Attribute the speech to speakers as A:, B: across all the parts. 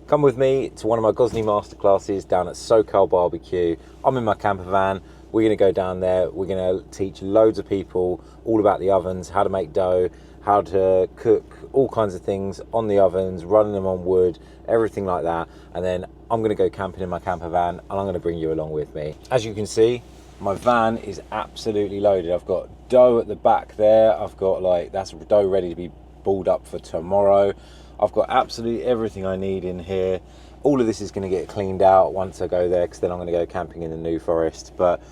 A: Come with me to one of my Gozney Masterclasses down at SoCal BBQ. I'm in my camper van. We're going to go down there. We're going to teach loads of people all about the ovens, how to make dough, how to cook, all kinds of things on the ovens, running them on wood, everything like that. And then I'm going to go camping in my camper van and I'm going to bring you along with me. As you can see, my van is absolutely loaded. I've got dough at the back there. I've got that's dough ready to be balled up for tomorrow. I've got absolutely everything I need in here. All of this is going to get cleaned out once I go there, because then I'm going to go camping in the New Forest. But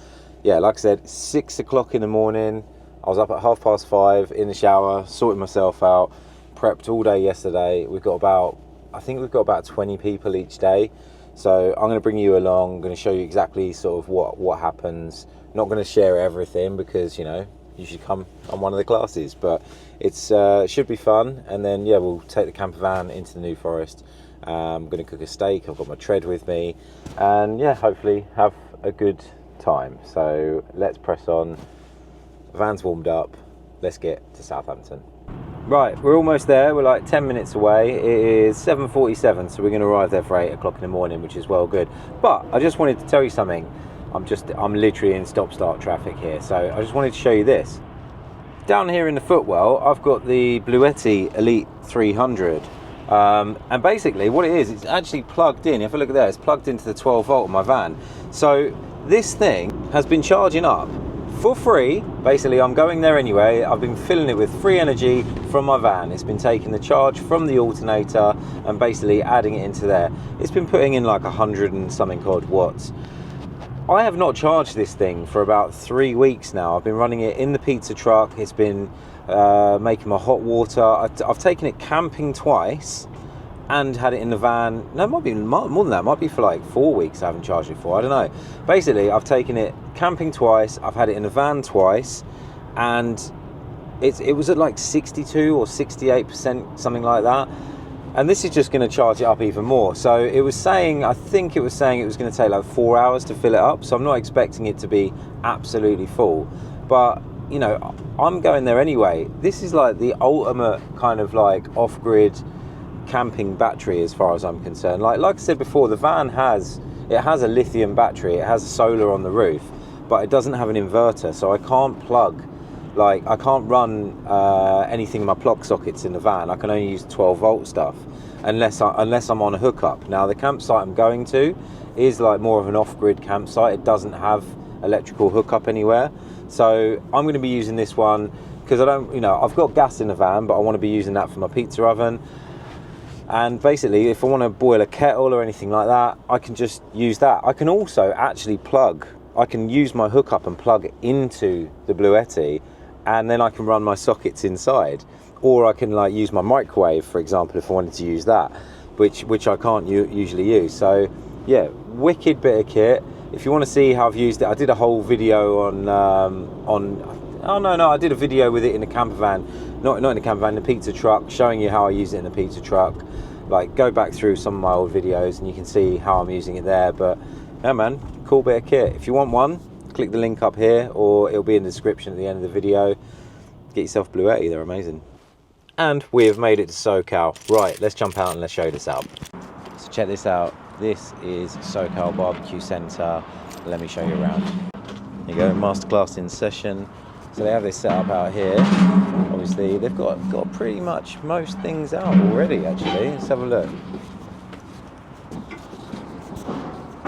A: yeah, like I said, 6 o'clock in the morning. I was up at 5:30 in the shower, sorting myself out, prepped all day yesterday. I think we've got about 20 people each day. So I'm going to bring you along. I'm going to show you exactly sort of what happens. Not going to share everything because, you should come on one of the classes, but it's should be fun. And then yeah, we'll take the camper van into the New Forest. I'm going to cook a steak. I've got my tread with me, and yeah, hopefully have a good time. So let's press on. Van's warmed up. Let's get to Southampton. Right, we're almost there. We're like 10 minutes away. It is 7:47, so we're going to arrive there for 8 o'clock in the morning, which is well good. But I just wanted to tell you something. I'm literally in stop-start traffic here, so I just wanted to show you this. Down here in the footwell, I've got the Bluetti Elite 300. And basically what it is, it's actually plugged in. If I look at that, it's plugged into the 12 volt of my van. So this thing has been charging up for free. Basically, I'm going there anyway. I've been filling it with free energy from my van. It's been taking the charge from the alternator and basically adding it into there. It's been putting in like 100 and something odd watts. I have not charged this thing for about 3 weeks now. I've been running it in the pizza truck. It's been making my hot water. I've taken it camping twice and had it in the van. No, it might be more than that. It might be for like 4 weeks I haven't charged it for. I don't know. Basically, I've taken it camping twice. I've had it in the van twice, and it was at like 62 or 68%, something like that. And this is just going to charge it up even more. So it was saying, I think it was saying it was going to take like 4 hours to fill it up. So I'm not expecting it to be absolutely full. But, I'm going there anyway. This is like the ultimate kind of like off-grid camping battery as far as I'm concerned. Like I said before, the van has a lithium battery. It has a solar on the roof, but it doesn't have an inverter. So I can't I can't run anything in my plug sockets in the van. I can only use 12 volt stuff unless I'm on a hookup. Now the campsite I'm going to is like more of an off-grid campsite. It doesn't have electrical hookup anywhere. So I'm going to be using this one because I've got gas in the van, but I want to be using that for my pizza oven. And basically, if I want to boil a kettle or anything like that, I can just use that. I can also actually I can use my hookup and plug into the Bluetti, and then I can run my sockets inside. Or I can use my microwave, for example, if I wanted to use that, which I can't usually use. So yeah, wicked bit of kit. If you want to see how I've used it, I did a whole video I did a video with it in the camper van, not in the camper van, the pizza truck, showing you how I use it in the pizza truck. Go back through some of my old videos and you can see how I'm using it there. But yeah, man, cool bit of kit. If you want one, click the link up here, or it'll be in the description at the end of the video. Get yourself Bluetti, they're amazing. And we have made it to SoCal. Right, let's jump out and let's show this out. So check this out. This is SoCal Barbecue Centre. Let me show you around. There you go, Masterclass in session. So they have this set up out here. Obviously, they've got pretty much most things out already, actually. Let's have a look.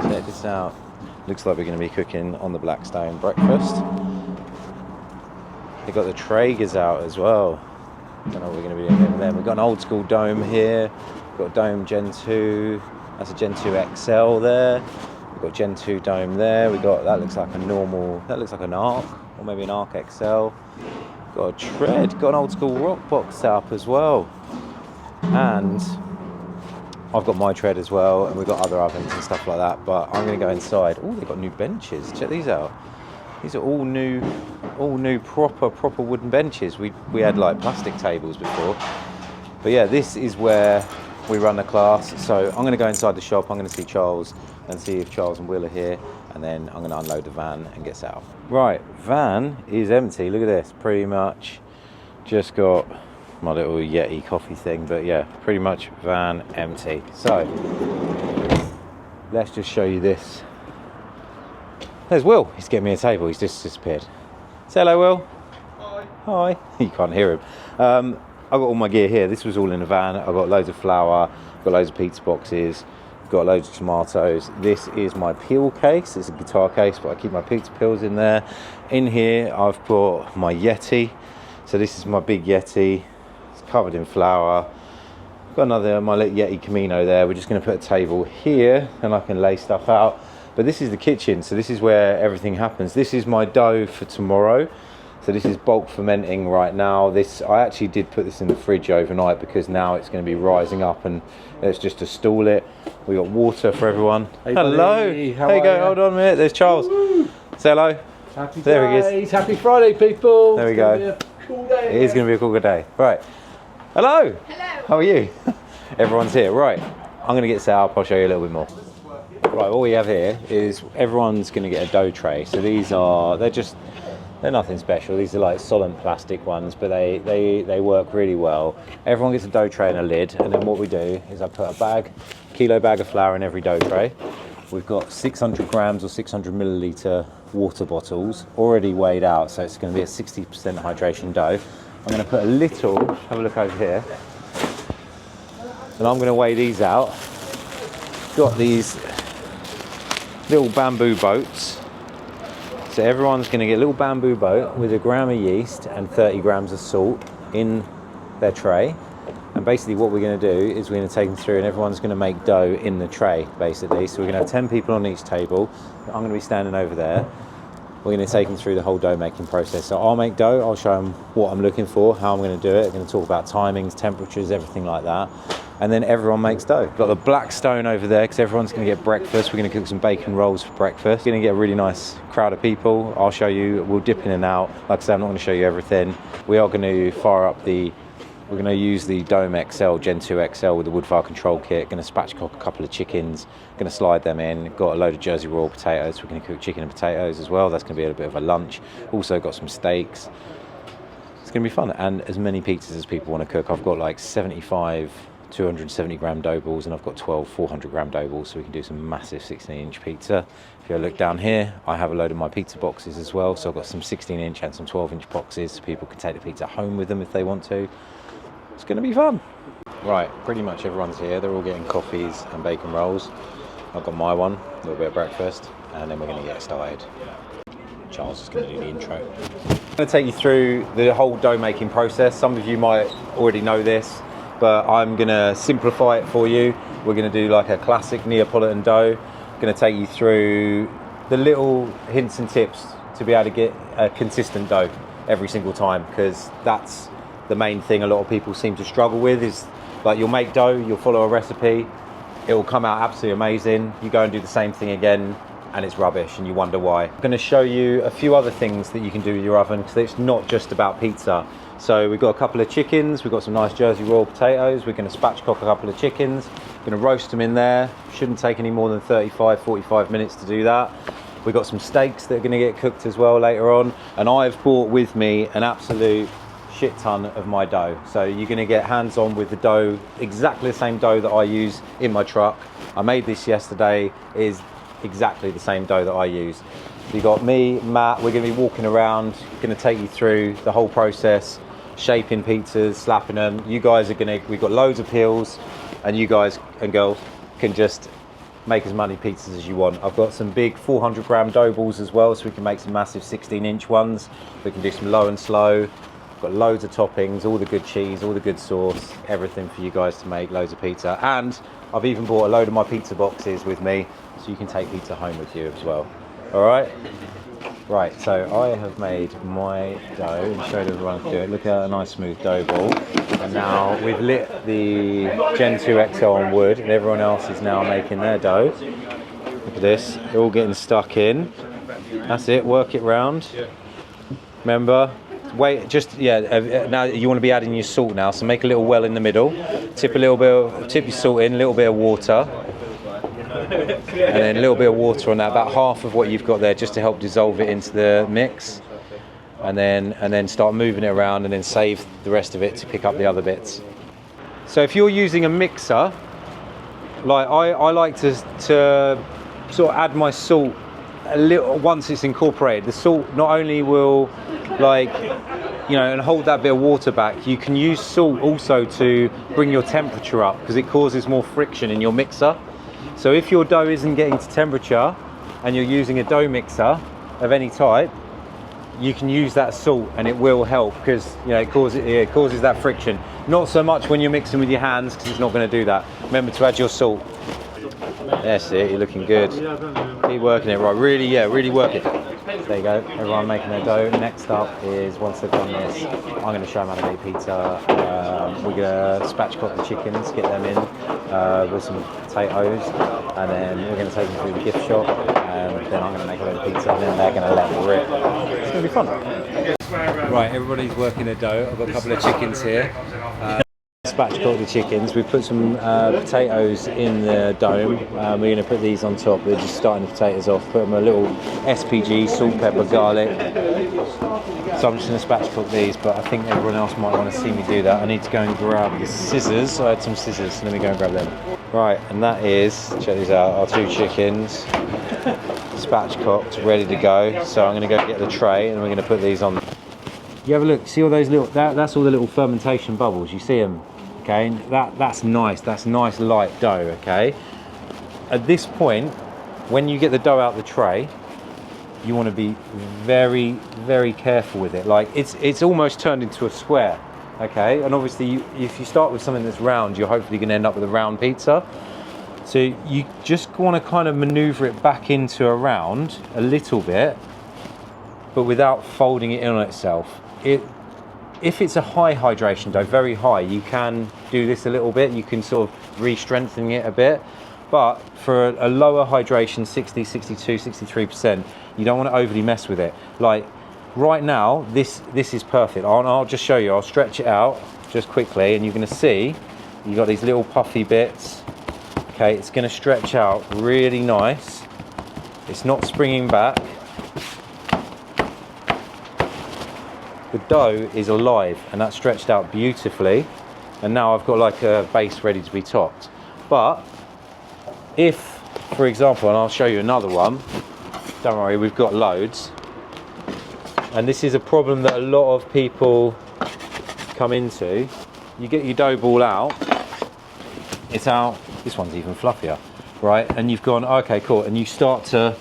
A: Check this out. Looks like we're going to be cooking on the Blackstone breakfast. They've got the Traegers out as well. Don't know what we're going to be doing with them. We've got an old school dome here. We've got dome Gen 2. That's a Gen 2 XL there. We've got Gen 2 dome there. That looks like an Arc, or maybe an Arc XL. Got a tread, got an old school rock box set up as well. And I've got my tread as well, and we've got other ovens and stuff like that, but I'm going to go inside. Oh, they've got new benches. Check these out. These are all new proper wooden benches. We had like plastic tables before. But yeah, this is where we run the class. So I'm going to go inside the shop. I'm going to see Charles and see if Charles and Will are here, and then I'm going to unload the van and get set up. Right, van is empty. Look at this. Pretty much just got my little Yeti coffee thing, but yeah, pretty much van empty. So let's just show you this. There's Will. He's getting me a table. He's just disappeared. Say hello, Will. Hi. Hi. You can't hear him. I've got all my gear here. This was all in the van. I've got loads of flour, got loads of pizza boxes, got loads of tomatoes. This is my peel case. It's a guitar case, but I keep my pizza peels in there. In here, I've got my Yeti. So this is my big Yeti. It's covered in flour. Got another, my little Yeti Camino there. We're just going to put a table here and I can lay stuff out. But this is the kitchen, so this is where everything happens. This is my dough for tomorrow. So this is bulk fermenting right now. I actually did put this in the fridge overnight because now it's going to be rising up, and it's just to stall it. We got water for everyone. Hey, hello. There you go. Hold on a minute. There's Charles. Woo. Say hello.
B: Happy
A: there
B: days.
A: He is.
B: Happy Friday, people.
A: There we go.
B: Cool day.
A: It is going to be a cool day. Right. Hello. Hello. How are you? Everyone's here. Right. I'm going to get set up. I'll show you a little bit more. Right. What we have here is everyone's going to get a dough tray. So they're nothing special. These are like solid plastic ones, but they work really well. Everyone gets a dough tray and a lid, and then what we do is I put a kilo bag of flour in every dough tray. We've got 600 grams or 600 milliliter water bottles already weighed out, so it's going to be a 60% hydration dough. I'm going to put a little, have a look over here, and I'm going to weigh these out. Got these little bamboo boats. So everyone's going to get a little bamboo boat with a gram of yeast and 30 grams of salt in their tray. And basically what we're going to do is we're going to take them through, and everyone's going to make dough in the tray, basically. So we're going to have 10 people on each table. I'm going to be standing over there. We're going to take them through the whole dough making process. So I'll make dough, I'll show them what I'm looking for, how I'm going to do it. I'm going to talk about timings, temperatures, everything like that. And then everyone makes dough. Got the black stone over there because everyone's going to get breakfast. We're going to cook some bacon rolls for breakfast. We're going to get a really nice crowd of people. I'll show you, we'll dip in and out. Like I said, I'm not going to show you everything. We are going to fire up we're going to use the Dome XL, Gen 2 XL with the wood fire control kit. Going to spatchcock a couple of chickens. Going to slide them in. Got a load of Jersey Royal potatoes. We're going to cook chicken and potatoes as well. That's going to be a bit of a lunch. Also got some steaks. It's going to be fun. And as many pizzas as people want to cook. I've got like 75 270 gram dough balls, and I've got 12 400 gram dough balls, so we can do some massive 16-inch pizza. If you look down here, I have a load of my pizza boxes as well, so I've got some 16-inch and some 12-inch boxes, so people can take the pizza home with them if they want to. It's going to be fun. Right, pretty much everyone's here. They're all getting coffees and bacon rolls. I've got my one, a little bit of breakfast, and then we're going to get started. Charles is going to do the intro. I'm going to take you through the whole dough making process. Some of you might already know this, but I'm going to simplify it for you. We're going to do like a classic Neapolitan dough. I'm going to take you through the little hints and tips to be able to get a consistent dough every single time, because that's the main thing a lot of people seem to struggle with. Is like, you'll make dough, you'll follow a recipe, it will come out absolutely amazing. You go and do the same thing again and it's rubbish and you wonder why. I'm going to show you a few other things that you can do with your oven, because it's not just about pizza. So we've got a couple of chickens, we've got some nice Jersey Royal potatoes. We're going to spatchcock a couple of chickens, we're going to roast them in there. Shouldn't take any more than 35-45 minutes to do that. We've got some steaks that are going to get cooked as well later on, and I've brought with me an absolute shit ton of my dough. So you're going to get hands on with the dough, exactly the same dough that I use in my truck. I made this yesterday. It is exactly the same dough that I use. So you got me, Matt, we're going to be walking around, going to take you through the whole process, shaping pizzas, slapping them. You guys are going to, we've got loads of peels, and you guys and girls can just make as many pizzas as you want. I've got some big 400 gram dough balls as well, so we can make some massive 16-inch ones. We can do some low and slow. Got loads of toppings, all the good cheese, all the good sauce, everything for you guys to make loads of pizza. And I've even bought a load of my pizza boxes with me, so you can take pizza home with you as well. All right? Right, so I have made my dough and showed everyone how to do it. Look at a nice smooth dough ball. And now we've lit the Gen 2 XL on wood, and everyone else is now making their dough. Look at this, they're all getting stuck in. That's it, work it round. Remember, wait, just, yeah, now you want to be adding your salt now, so make a little well in the middle. Tip your salt in, a little bit of water. And then a little bit of water on that, about half of what you've got there, just to help dissolve it into the mix. and then start moving it around, and then save the rest of it to pick up the other bits. So if you're using a mixer, like I like to sort of add my salt a little once it's incorporated. The salt not only will, like, you know, and hold that bit of water back, you can use salt also to bring your temperature up, because it causes more friction in your mixer. So if your dough isn't getting to temperature and you're using a dough mixer of any type, you can use that salt and it will help, because, you know, it causes that friction. Not so much when you're mixing with your hands, because it's not going to do that. Remember to add your salt. That's it, you're looking good. Keep working it, right, really work it. There you go, everyone making their dough. Next up is, once they've done this, I'm going to show them how to make pizza. We're going to spatchcock the chickens, get them in with some potatoes, and then we're going to take them through the gift shop, and then I'm going to make a load of pizza, and then they're going to let it rip. It's going to be fun. Right, everybody's working their dough. I've got a couple of chickens here. Spatchcock the chickens. We've put some potatoes in the dome. We're going to put these on top. We're just starting the potatoes off. Put them a little SPG, salt, pepper, garlic. So I'm just going to spatchcock these, but I think everyone else might want to see me do that. I need to go and grab the scissors. I had some scissors, so let me go and grab them. Right, and that is, check these out, our 2 chickens. Spatchcocked, ready to go. So I'm going to go get the tray, and we're going to put these on. You have a look, see all those little, that's all the little fermentation bubbles, you see them? Okay, that's nice light dough, okay? At this point, when you get the dough out the tray, you want to be very careful with it. Like, it's almost turned into a square, okay? And obviously, if you start with something that's round, you're hopefully going to end up with a round pizza. So you just want to kind of maneuver it back into a round a little bit, but without folding it in on itself. If it's a high hydration dough, very high, you can do this a little bit. You can sort of re-strengthen it a bit. But for a lower hydration, 60, 62, 63%, you don't want to overly mess with it. Like right now, this is perfect. I'll just show you. I'll stretch it out just quickly, and you're going to see you've got these little puffy bits. Okay, it's going to stretch out really nice. It's not springing back. The dough is alive, and that's stretched out beautifully, and now I've got like a base ready to be topped. But if, for example, and I'll show you another one, don't worry, we've got loads, and this is a problem that a lot of people come into. You get your dough ball out, it's out, this one's even fluffier, right? And you've gone, okay, cool, and you start to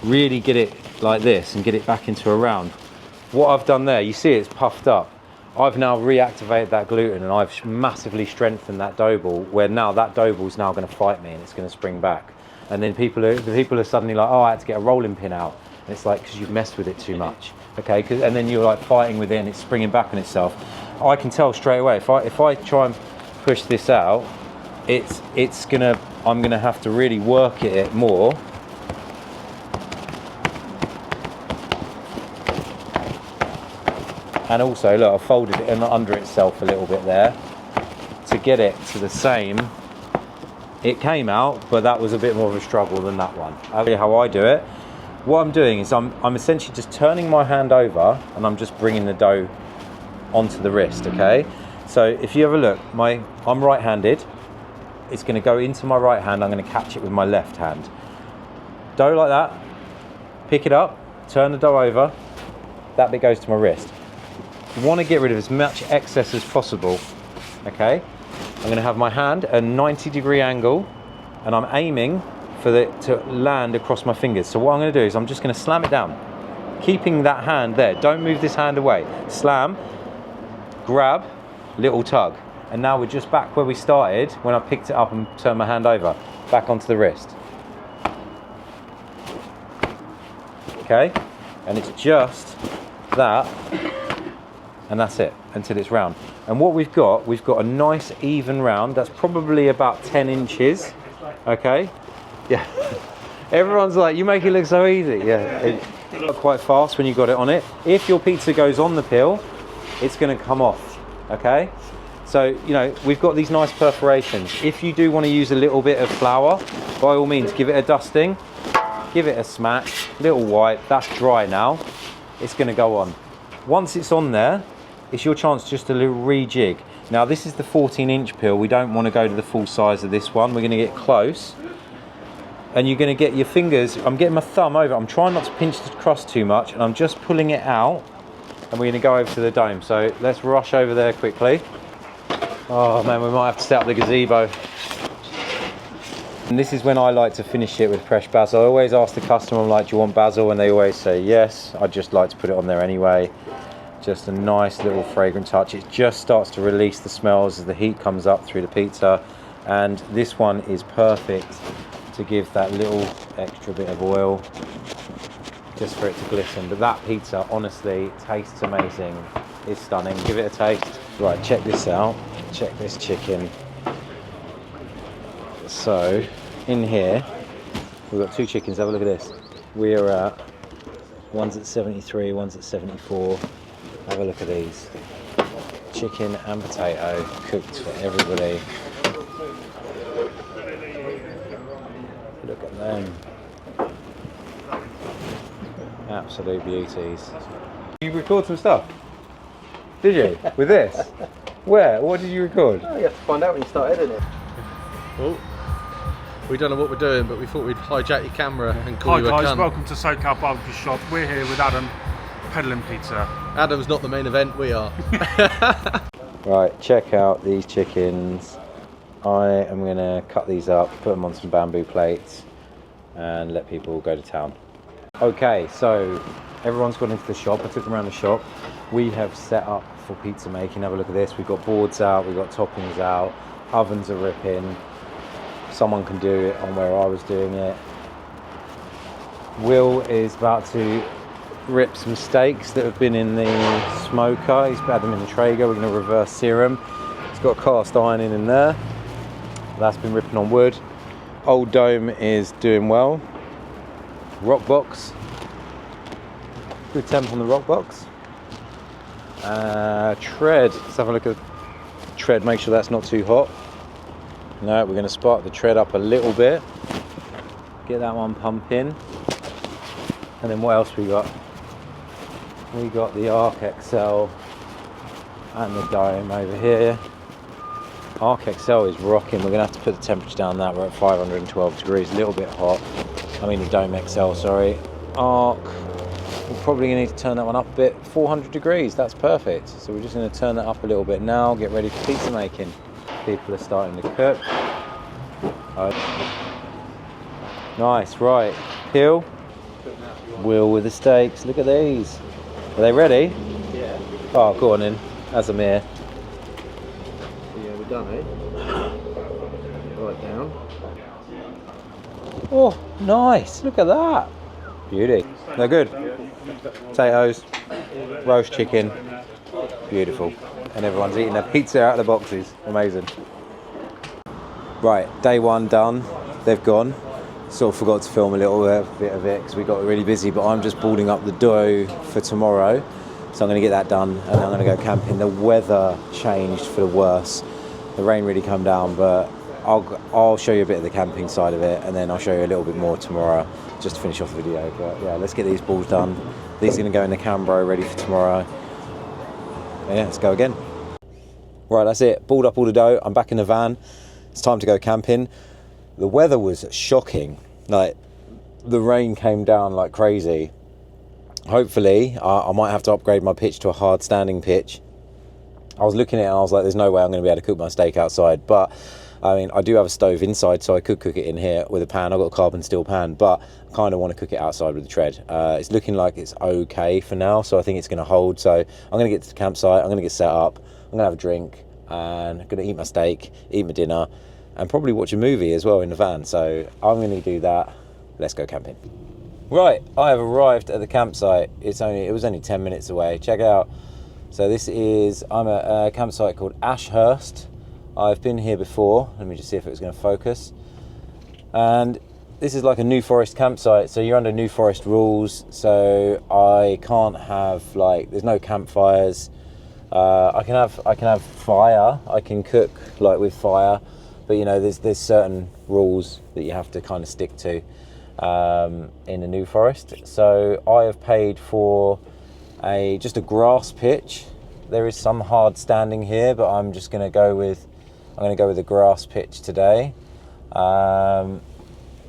A: really get it like this and get it back into a round. What I've done there, you see it's puffed up. I've now reactivated that gluten, and I've massively strengthened that dough ball, where now that dough ball is now going to fight me, and it's going to spring back. And then people are suddenly like, oh, I had to get a rolling pin out. And it's like, because you've messed with it too much. Okay, and then you're like fighting with it, and it's springing back on itself. I can tell straight away, if I try and push this out, I'm gonna have to really work it more. And also, look, I've folded it under itself a little bit there to get it to the same. It came out, but that was a bit more of a struggle than that one. I'll tell you how I do it. What I'm doing is I'm essentially just turning my hand over, and I'm just bringing the dough onto the wrist, okay? So if you have a look, I'm right-handed. It's going to go into my right hand. I'm going to catch it with my left hand. Dough like that. Pick it up, turn the dough over. That bit goes to my wrist. You want to get rid of as much excess as possible, okay? I'm going to have my hand at a 90-degree angle, and I'm aiming for it to land across my fingers. So what I'm going to do is I'm just going to slam it down, keeping that hand there. Don't move this hand away. Slam, grab, little tug. And now we're just back where we started when I picked it up and turned my hand over, back onto the wrist. Okay? And it's just that, and that's it, until it's round. And what we've got a nice even round, that's probably about 10 inches, okay? Yeah, everyone's like, you make it look so easy. Yeah, it's quite fast when you got it on it. If your pizza goes on the peel, it's gonna come off, okay? So, you know, we've got these nice perforations. If you do want to use a little bit of flour, by all means, give it a dusting, give it a smack, little wipe, that's dry now. It's gonna go on. Once it's on there, it's your chance just to rejig. Now this is the 14-inch peel. We don't want to go to the full size of this one. We're going to get close. And you're going to get your fingers, I'm getting my thumb over, I'm trying not to pinch the crust too much, and I'm just pulling it out, and we're going to go over to the dome. So let's rush over there quickly. Oh man, we might have to set up the gazebo. And this is when I like to finish it with fresh basil. I always ask the customer, I'm like, do you want basil? And they always say yes. I just like to put it on there anyway. Just a nice little fragrant touch. It just starts to release the smells as the heat comes up through the pizza. And this one is perfect to give that little extra bit of oil just for it to glisten. But that pizza honestly tastes amazing. It's stunning. Give it a taste. Right, check this out. Check this chicken. So in here we've got two chickens. Have a look at this. We're at, one's at 73, one's at 74. Have a look at these. Chicken and potato cooked for everybody. Look at them. Absolute beauties. You record some stuff? Did you? With this? Where? What did you record?
B: Oh, you have to find out when you start editing it.
C: Well, we don't know what we're doing, but we thought we'd hijack your camera and call you a cunt.
D: Hi guys, welcome to SoCal Barbecue Shop. We're here with Adam, peddling pizza.
C: Adam's not the main event, we are.
A: Right, check out these chickens. I am going to cut these up, put them on some bamboo plates, and let people go to town. Okay, so everyone's gone into the shop. I took them around the shop. We have set up for pizza making. Have a look at this. We've got boards out, we've got toppings out, ovens are ripping. Someone can do it on where I was doing it. Will is about to rip some steaks that have been in the smoker. He's had them in the Traeger. We're going to reverse sear them. He's got cast iron in there. That's been ripping on wood. Old Dome is doing well. Rock box. Good temp on the rock box. Tread. Let's have a look at tread. Make sure that's not too hot. No, we're going to spark the tread up a little bit. Get that one pumping. And then what else we got? We got the Arc XL and the Dome over here. Arc XL is rocking. We're going to have to put the temperature down that. We're at 512 degrees, a little bit hot. I mean the Dome XL, sorry. Arc, we're probably going to need to turn that one up a bit. 400 degrees, that's perfect. So we're just going to turn that up a little bit now, get ready for pizza making. People are starting to cook. Nice, right. Peel. Will with the steaks. Look at these. Are they ready?
B: Yeah.
A: Oh, go on in. As I'm here.
B: Yeah, we're done, eh? Right down.
A: Oh, nice. Look at that. Beauty. They're good. Potatoes, roast chicken. Beautiful. And everyone's eating their pizza out of the boxes. Amazing. Right, day one done. They've gone. Sort of forgot to film a little bit of it because we got really busy, but I'm just boarding up the dough for tomorrow. So I'm going to get that done and I'm going to go camping. The weather changed for the worse. The rain really come down, but I'll show you a bit of the camping side of it, and then I'll show you a little bit more tomorrow just to finish off the video. But yeah, let's get these balls done. These are going to go in the Cambro ready for tomorrow. Yeah, let's go again. Right, that's it. Balled up all the dough. I'm back in the van. It's time to go camping. The weather was shocking. Like, the rain came down like crazy. Hopefully, I might have to upgrade my pitch to a hard standing pitch. I was looking at it and I was like, there's no way I'm going to be able to cook my steak outside. But, I mean, I do have a stove inside, so I could cook it in here with a pan. I've got a carbon steel pan, but I kind of want to cook it outside with the tread. It's looking like it's okay for now, so I think it's going to hold. So I'm going to get to the campsite, I'm going to get set up, I'm going to have a drink, and I'm going to eat my steak, eat my dinner, and probably watch a movie as well in the van. So I'm going to do that. Let's go camping. Right, I have arrived at the campsite. It was only 10 minutes away. Check it out. So I'm at a campsite called Ashurst. I've been here before. Let me just see if it was going to focus. And this is like a New Forest campsite. So you're under New Forest rules. So I can't have there's no campfires. I can have fire. I can cook with fire. But you know, there's certain rules that you have to kind of stick to in the New Forest. So I have paid for just a grass pitch. There is some hard standing here, but I'm going to go with the grass pitch today.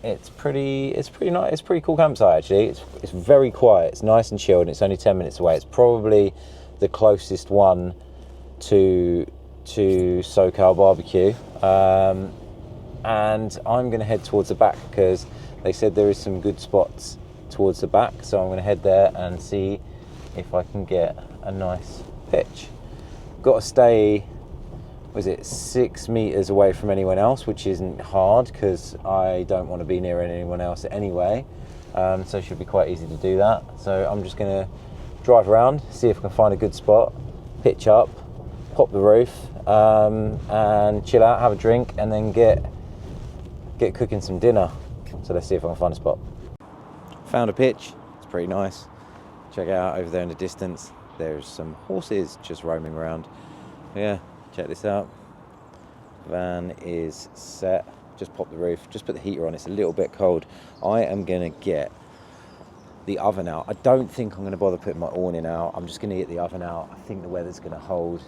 A: It's pretty nice. It's a pretty cool campsite actually. It's very quiet. It's nice and chilled. And it's only 10 minutes away. It's probably the closest one to SoCal barbecue. And I'm going to head towards the back because they said there is some good spots towards the back. So I'm going to head there and see if I can get a nice pitch. Got to stay, 6 meters away from anyone else, which isn't hard because I don't want to be near anyone else anyway. So it should be quite easy to do that. So I'm just going to drive around, see if I can find a good spot, pitch up, pop the roof, and chill out, have a drink, and then get cooking some dinner. So let's see if I can find a spot. Found a pitch. It's pretty nice. Check it out over there in the distance. There's some horses just roaming around. Yeah, check this out. Van is set. Just pop the roof, just put the heater on. It's a little bit cold. I am gonna get the oven out. I don't think I'm gonna bother putting my awning out. I'm just gonna get the oven out. I think the weather's gonna hold.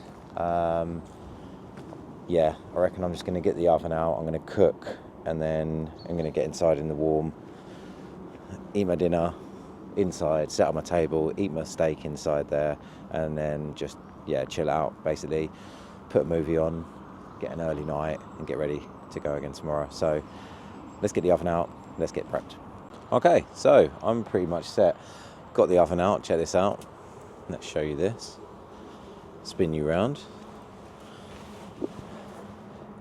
A: Yeah, I reckon I'm just gonna get the oven out. I'm gonna cook, and then I'm gonna get inside in the warm, eat my dinner inside, set up my table, eat my steak inside there, and then just, yeah, chill out basically, put a movie on, get an early night, and get ready to go again tomorrow. So let's get the oven out, let's get prepped. Okay, so I'm pretty much set. Got the oven out, check this out. Let's show you this. Spin you round.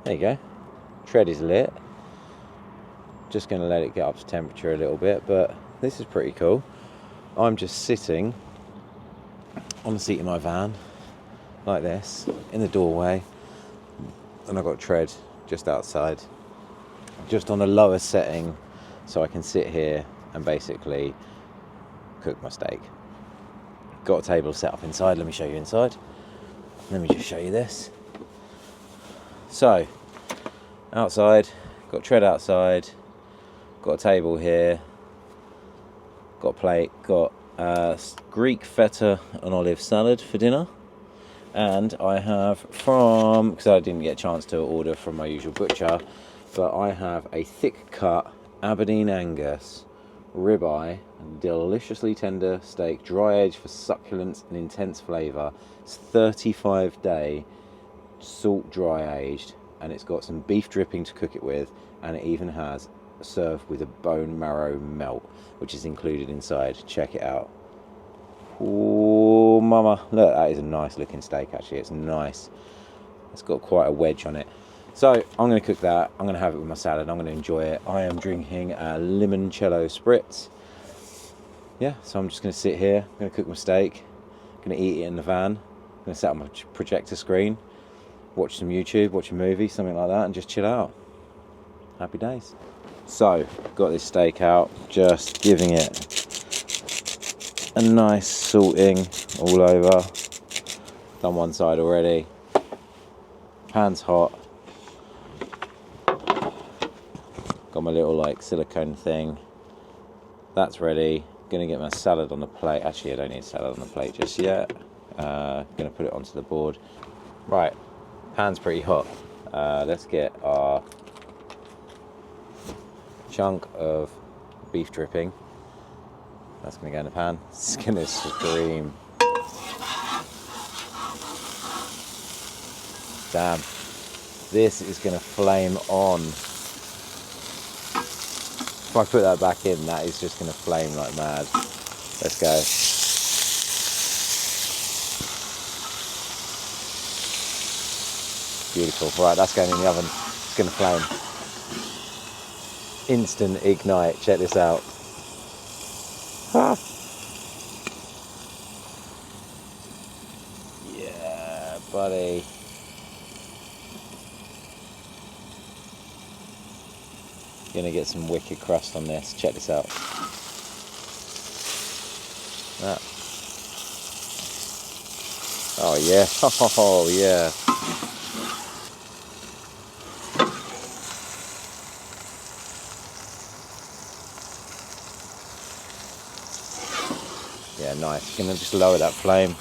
A: There you go. Tread is lit. Just gonna let it get up to temperature a little bit, but this is pretty cool. I'm just sitting on the seat of my van, like this, in the doorway, and I've got tread just outside, just on a lower setting, so I can sit here and basically cook my steak. Got a table set up inside. Let me show you inside. Let me just show you this. So, outside, got tread outside, got a table here, got a plate, got Greek feta and olive salad for dinner, and I have because I didn't get a chance to order from my usual butcher, but I have a thick cut Aberdeen Angus ribeye, deliciously tender steak, dry aged for succulence and intense flavour. It's 35-day salt dry aged, and it's got some beef dripping to cook it with, and it even has served with a bone marrow melt, which is included inside. Check it out. Oh mama, look, that is a nice looking steak actually. It's nice. It's got quite a wedge on it. So I'm going to cook that. I'm going to have it with my salad. I'm going to enjoy it. I am drinking a limoncello spritz. Yeah, so I'm just going to sit here. I'm going to cook my steak. I'm going to eat it in the van. I'm going to set up my projector screen, watch some YouTube, watch a movie, something like that, and just chill out. Happy days. So, got this steak out, just giving it a nice salting all over. Done one side already. Pan's hot. Got my little like silicone thing. That's ready. Gonna get my salad on the plate. Actually, I don't need salad on the plate just yet. Gonna put it onto the board. Right, pan's pretty hot. Let's get our chunk of beef dripping. That's gonna go in the pan. It's gonna scream. Damn, this is gonna flame on. If I put that back in, that is just gonna flame like mad. Let's go. Beautiful. Right, that's going in the oven. It's gonna flame. Instant ignite. Check this out. Ah. Yeah, buddy. Gonna get some wicked crust on this. Check this out. That. Oh yeah. Oh yeah. Yeah, nice. Gonna just lower that flame.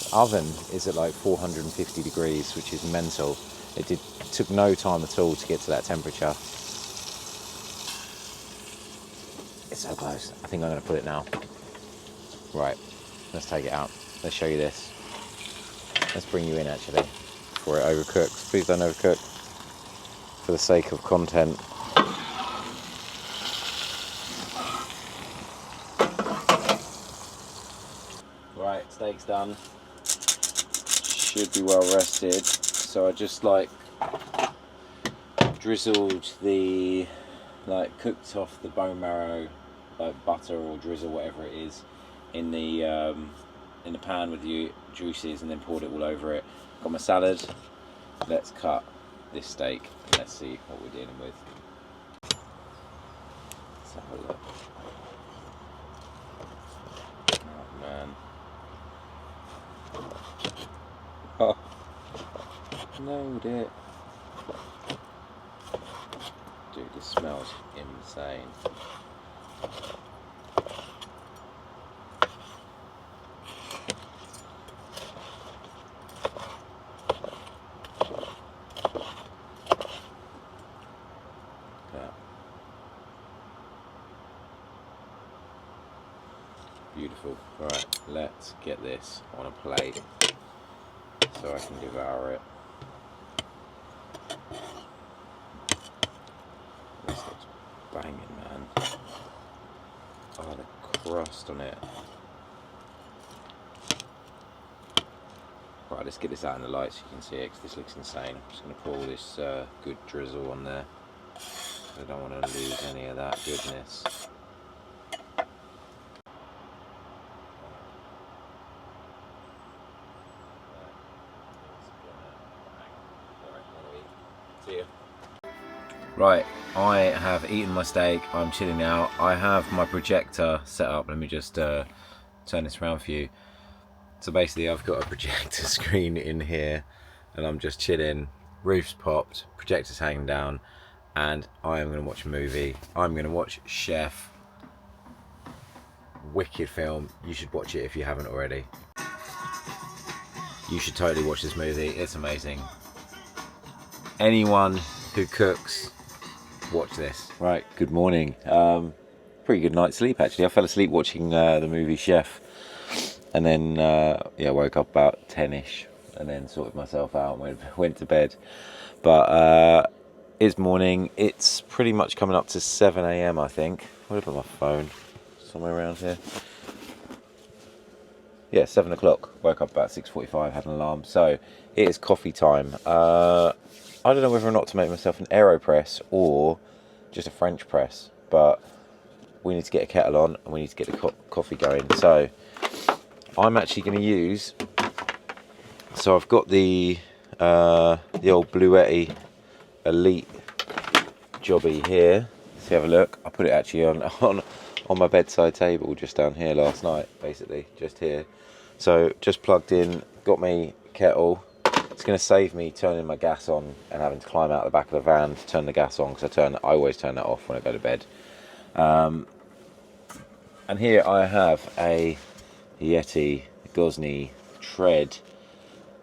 A: The oven is at like 450 degrees, which is mental. It took no time at all to get to that temperature. It's so close. I think I'm gonna put it now. Right, let's take it out. Let's show you this. Let's bring you in actually, before it overcooks. Please don't overcook, for the sake of content. Right, steak's done. Should be well rested. So I just like drizzled the, like cooked off the bone marrow, like butter or drizzle, whatever it is, in the pan with the juices, and then poured it all over it. Got my salad. Let's cut this steak. Let's see what we're dealing with. Let's have a look. Oh man. Oh. Nailed it. Dude, this smells insane. Beautiful. Right, let's get this on a plate so I can devour it. This looks banging, man. Oh, the crust on it. Right, let's get this out in the light so you can see it, because this looks insane. I'm just going to pour all this good drizzle on there. I don't want to lose any of that goodness. Right, I have eaten my steak. I'm chilling now. I have my projector set up. Let me just turn this around for you. So basically I've got a projector screen in here and I'm just chilling. Roof's popped, projector's hanging down, and I am going to watch a movie. I'm going to watch Chef. Wicked film. You should watch it if you haven't already. You should totally watch this movie. It's amazing. Anyone who cooks, watch this. Right, good morning. Pretty good night's sleep actually. I fell asleep watching the movie Chef, and then yeah, woke up about 10ish, and then sorted myself out and went to bed. But it's morning. It's pretty much coming up to 7 AM I think. Where did I put my phone? Somewhere around here. Yeah, 7 o'clock. Woke up about 6:45. Had an alarm. So it is coffee time. I don't know whether or not to make myself an AeroPress or just a French press, but we need to get a kettle on and we need to get the coffee going. So I'm actually going to use, so I've got the old Bluetti Elite jobby here. Let's have a look. I put it actually on my bedside table just down here last night, basically, just here. So just plugged in, got my kettle. It's going to save me turning my gas on and having to climb out the back of the van to turn the gas on, because I always turn that off when I go to bed. And here I have a Yeti Gozney Tread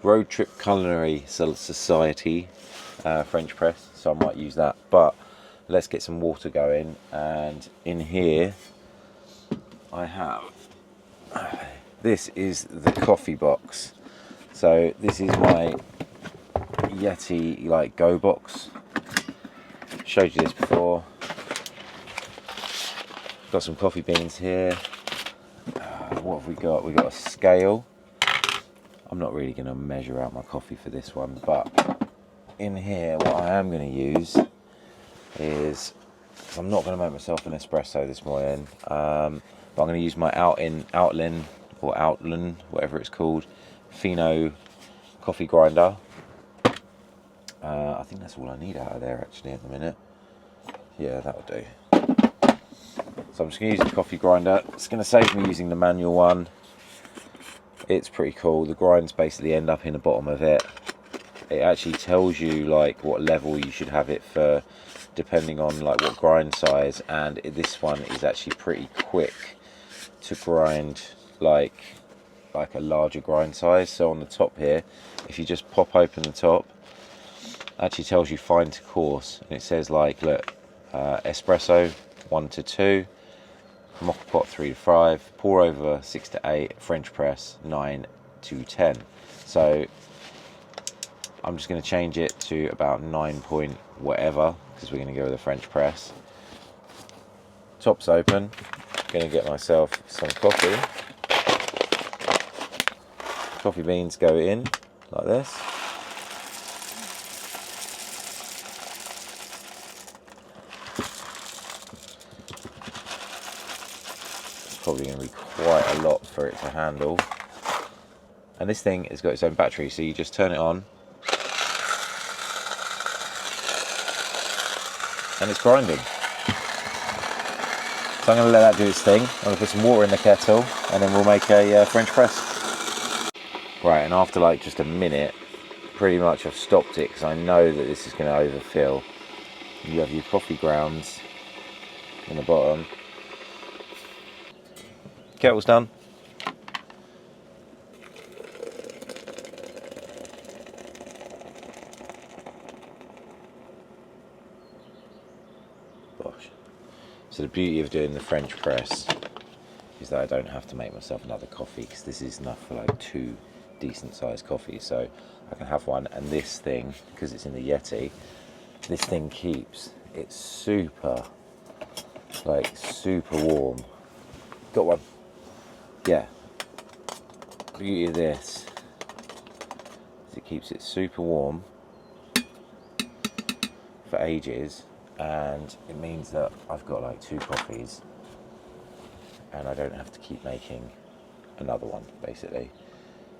A: Road Trip Culinary Society French press, so I might use that. But let's get some water going, and in here I have, this is the coffee box. So this is my Yeti like Go box. Showed you this before. Got some coffee beans here. What have we got? We got a scale. I'm not really going to measure out my coffee for this one, but in here what I am going to use is, because I'm not going to make myself an espresso this morning, but I'm going to use my Outland, whatever it's called, Fino coffee grinder. I think that's all I need out of there actually at the minute. Yeah, that'll do. So I'm just going to use the coffee grinder. It's going to save me using the manual one. It's pretty cool. The grinds basically end up in the bottom of it. It actually tells you like what level you should have it for, depending on like what grind size, and this one is actually pretty quick to grind like a larger grind size. So on the top here, if you just pop open the top, it actually tells you fine to coarse, and it says like, look, espresso 1 to 2, mocha pot 3 to 5, pour over 6 to 8, French press 9 to 10. So I'm just going to change it to about 9 point whatever, because we're going to go with a French press. Top's open. Going to get myself some coffee. Coffee beans go in like this. It's probably going to be quite a lot for it to handle. And this thing has got its own battery, so you just turn it on and it's grinding. So I'm going to let that do its thing. I'm going to put some water in the kettle and then we'll make a French press. Right, and after like just a minute, pretty much I've stopped it because I know that this is going to overfill. You have your coffee grounds in the bottom. Kettle's done. Gosh. So the beauty of doing the French press is that I don't have to make myself another coffee, because this is enough for like 2 decent sized coffees. So I can have one, and this thing, because it's in the Yeti, this thing keeps it super warm. Got one. Yeah. The beauty of this is it keeps it super warm for ages. And it means that I've got like 2 coffees and I don't have to keep making another one, basically.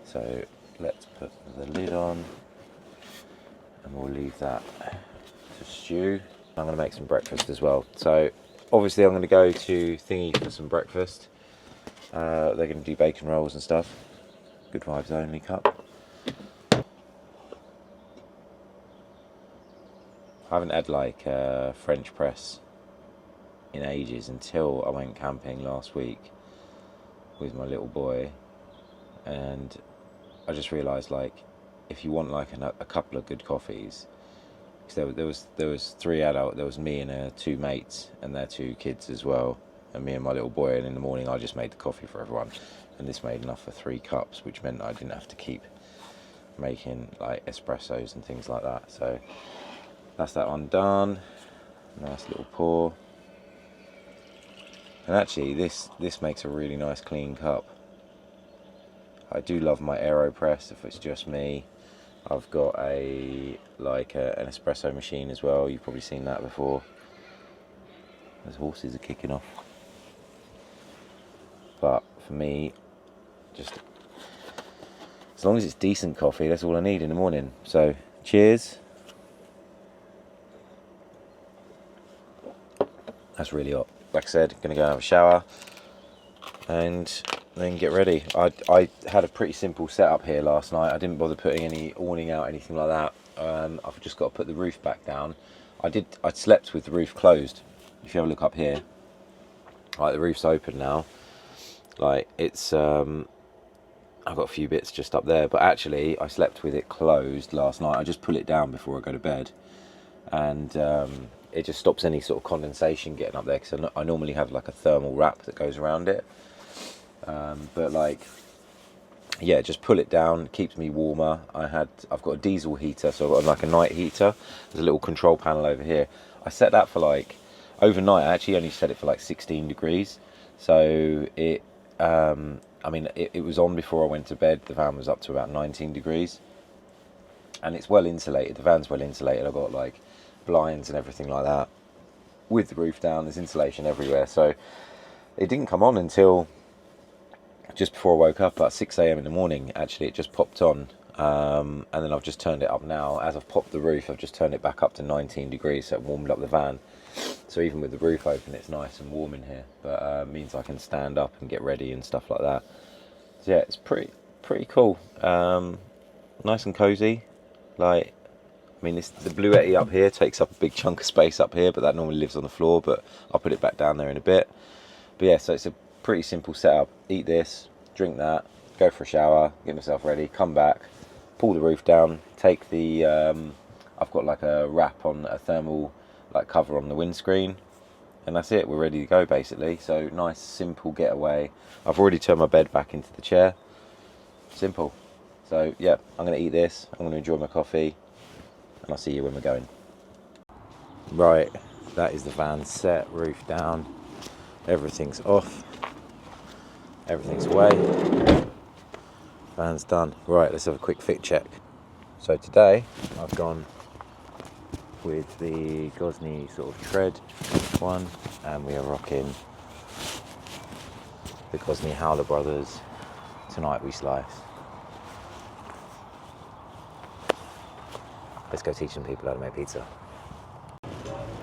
A: So let's put the lid on and we'll leave that to stew. I'm going to make some breakfast as well. So obviously I'm going to go to Thingy for some breakfast. They're going to do bacon rolls and stuff. Good vibes only cup. I haven't had like a French press in ages, until I went camping last week with my little boy, and I just realised, like, if you want like a couple of good coffees, because there was 3 adults, there was me and 2 mates and their 2 kids as well, and me and my little boy, and in the morning I just made the coffee for everyone, and this made enough for 3 cups, which meant I didn't have to keep making like espressos and things like that. So that's that one done. Nice little pour. And actually this makes a really nice clean cup. I do love my AeroPress if it's just me. I've got an espresso machine as well. You've probably seen that before. Those horses are kicking off. But for me, just as long as it's decent coffee, that's all I need in the morning. So cheers. That's really hot. Like I said, gonna go and have a shower and then get ready. I had a pretty simple setup here last night. I didn't bother putting any awning out, anything like that. I've just got to put the roof back down. I slept with the roof closed. If you have a look up here, like the roof's open now. Like it's I've got a few bits just up there, but actually I slept with it closed last night. I just pull it down before I go to bed, and it just stops any sort of condensation getting up there, because I normally have like a thermal wrap that goes around it, but like, yeah, just pull it down, it keeps me warmer. I've got a diesel heater, so I've got like a night heater. There's a little control panel over here. I set that for like overnight. I actually only set it for like 16 degrees, so it it was on before I went to bed. The van was up to about 19 degrees, and it's well insulated. The van's well insulated. I've got like blinds and everything like that. With the roof down, there's insulation everywhere, so it didn't come on until just before I woke up at 6 a.m. in the morning. Actually, it just popped on, and then I've just turned it up now. As I've popped the roof, I've just turned it back up to 19 degrees, so it warmed up the van. So even with the roof open, it's nice and warm in here, but means I can stand up and get ready and stuff like that. So yeah, it's pretty cool. Nice and cozy. Like, I mean, the Bluetti up here takes up a big chunk of space up here, but that normally lives on the floor, but I'll put it back down there in a bit. But yeah, so it's a pretty simple setup. Eat this, drink that, go for a shower, get myself ready, come back, pull the roof down, take the I've got like a wrap on, a thermal like cover on the windscreen, and that's it. We're ready to go basically. So nice simple getaway. I've already turned my bed back into the chair. Simple. So yeah, I'm gonna eat this, I'm gonna enjoy my coffee, and I'll see you when we're going. Right, that is the van set, roof down, everything's off, everything's away, van's done. Right, let's have a quick fit check. So today I've gone with the Gozney sort of tread one, and we are rocking the Gozney Howler Brothers Tonight We Slice. Let's go teach some people how to make pizza.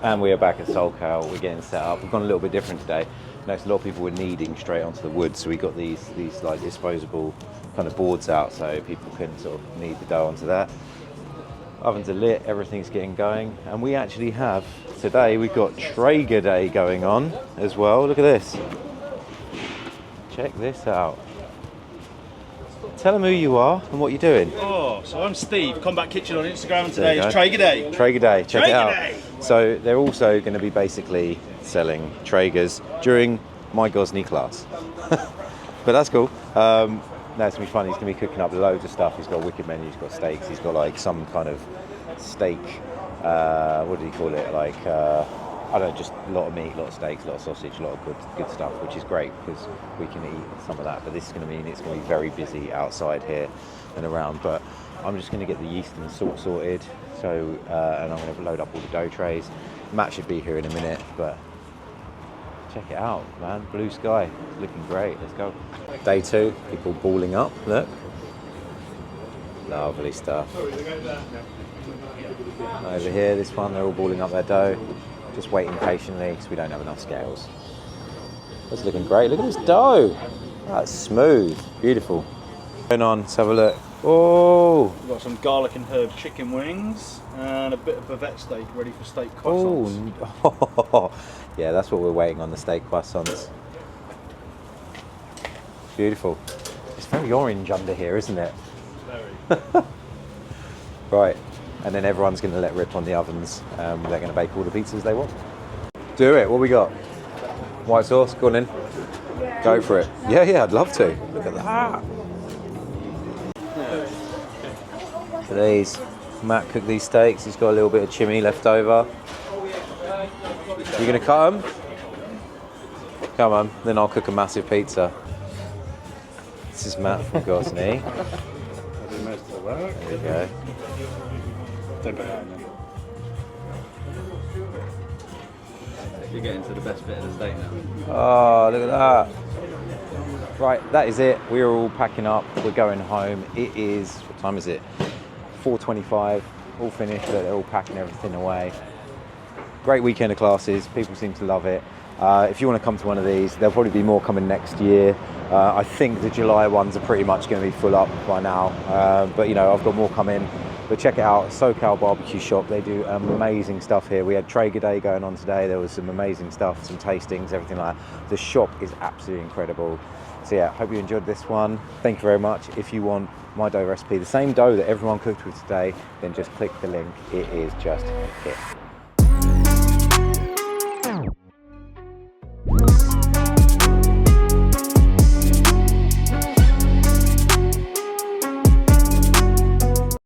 A: And we are back at SoCal. We're getting set up. We've gone a little bit different today. Noticed a lot of people were kneading straight onto the wood, so we got these like disposable kind of boards out so people can sort of knead the dough onto that. Ovens are lit, everything's getting going, and we actually have today, we've got Traeger Day going on as well. Look at this. Check this out. Tell them who you are and what you're doing.
E: Oh, so I'm Steve, Combat Kitchen on Instagram, and today is Traeger Day.
A: Traeger Day, check it out.
E: Day.
A: So they're also going to be basically selling Traegers during my Gozney class. But that's cool. No, it's going to be fun. He's going to be cooking up loads of stuff. He's got a wicked menu, he's got steaks, he's got like some kind of steak, what do you call it? Like, I don't know, just a lot of meat, a lot of steaks, a lot of sausage, a lot of good stuff, which is great because we can eat some of that. But this is going to mean it's going to be very busy outside here and around. But I'm just going to get the yeast and salt sorted. So, and I'm going to load up all the dough trays. Matt should be here in a minute, but check it out, man. Blue sky, it's looking great. Let's go. Day 2, people balling up. Look, lovely stuff. Over here, this one, they're all balling up their dough. Just waiting patiently because we don't have enough scales. That's looking great. Look at this dough. That's smooth, beautiful. Going on, let's have a look. Oh,
E: We've got some garlic and herb chicken wings and a bit of bavette steak ready for steak croissants.
A: oh. Yeah, that's what we're waiting on, the steak croissants. Beautiful. It's very orange under here, isn't it?
E: Very.
A: Right, and then everyone's going to let rip on the ovens. They're going to bake all the pizzas they want. Do it. What we got? White sauce. Go on in. Go for it. Yeah, I'd love to. Look at that. So these, Matt cooked these steaks. He's got a little bit of chimney left over. You going to cut them? Come on. Then I'll cook a massive pizza. This is Matt from Gozney.
E: I do most of the work.
A: There we go.
E: Don't put that in there.
B: You're getting to the best bit of the steak now.
A: Oh, look at that. Right, that is it. We're all packing up. We're going home. It is, what time is it? 4:25. All finished, but they're all packing everything away. Great weekend of classes. People seem to love it. If you want to come to one of these, there'll probably be more coming next year. I think the July ones are pretty much going to be full up by now. But you know, I've got more coming. But check it out, SoCal Barbecue Shop. They do amazing stuff here. We had Traeger Day going on today. There was some amazing stuff, some tastings, everything like that. The shop is absolutely incredible. So yeah, hope you enjoyed this one. Thank you very much. If you want my dough recipe, the same dough that everyone cooked with today, then just click the link. It is just it.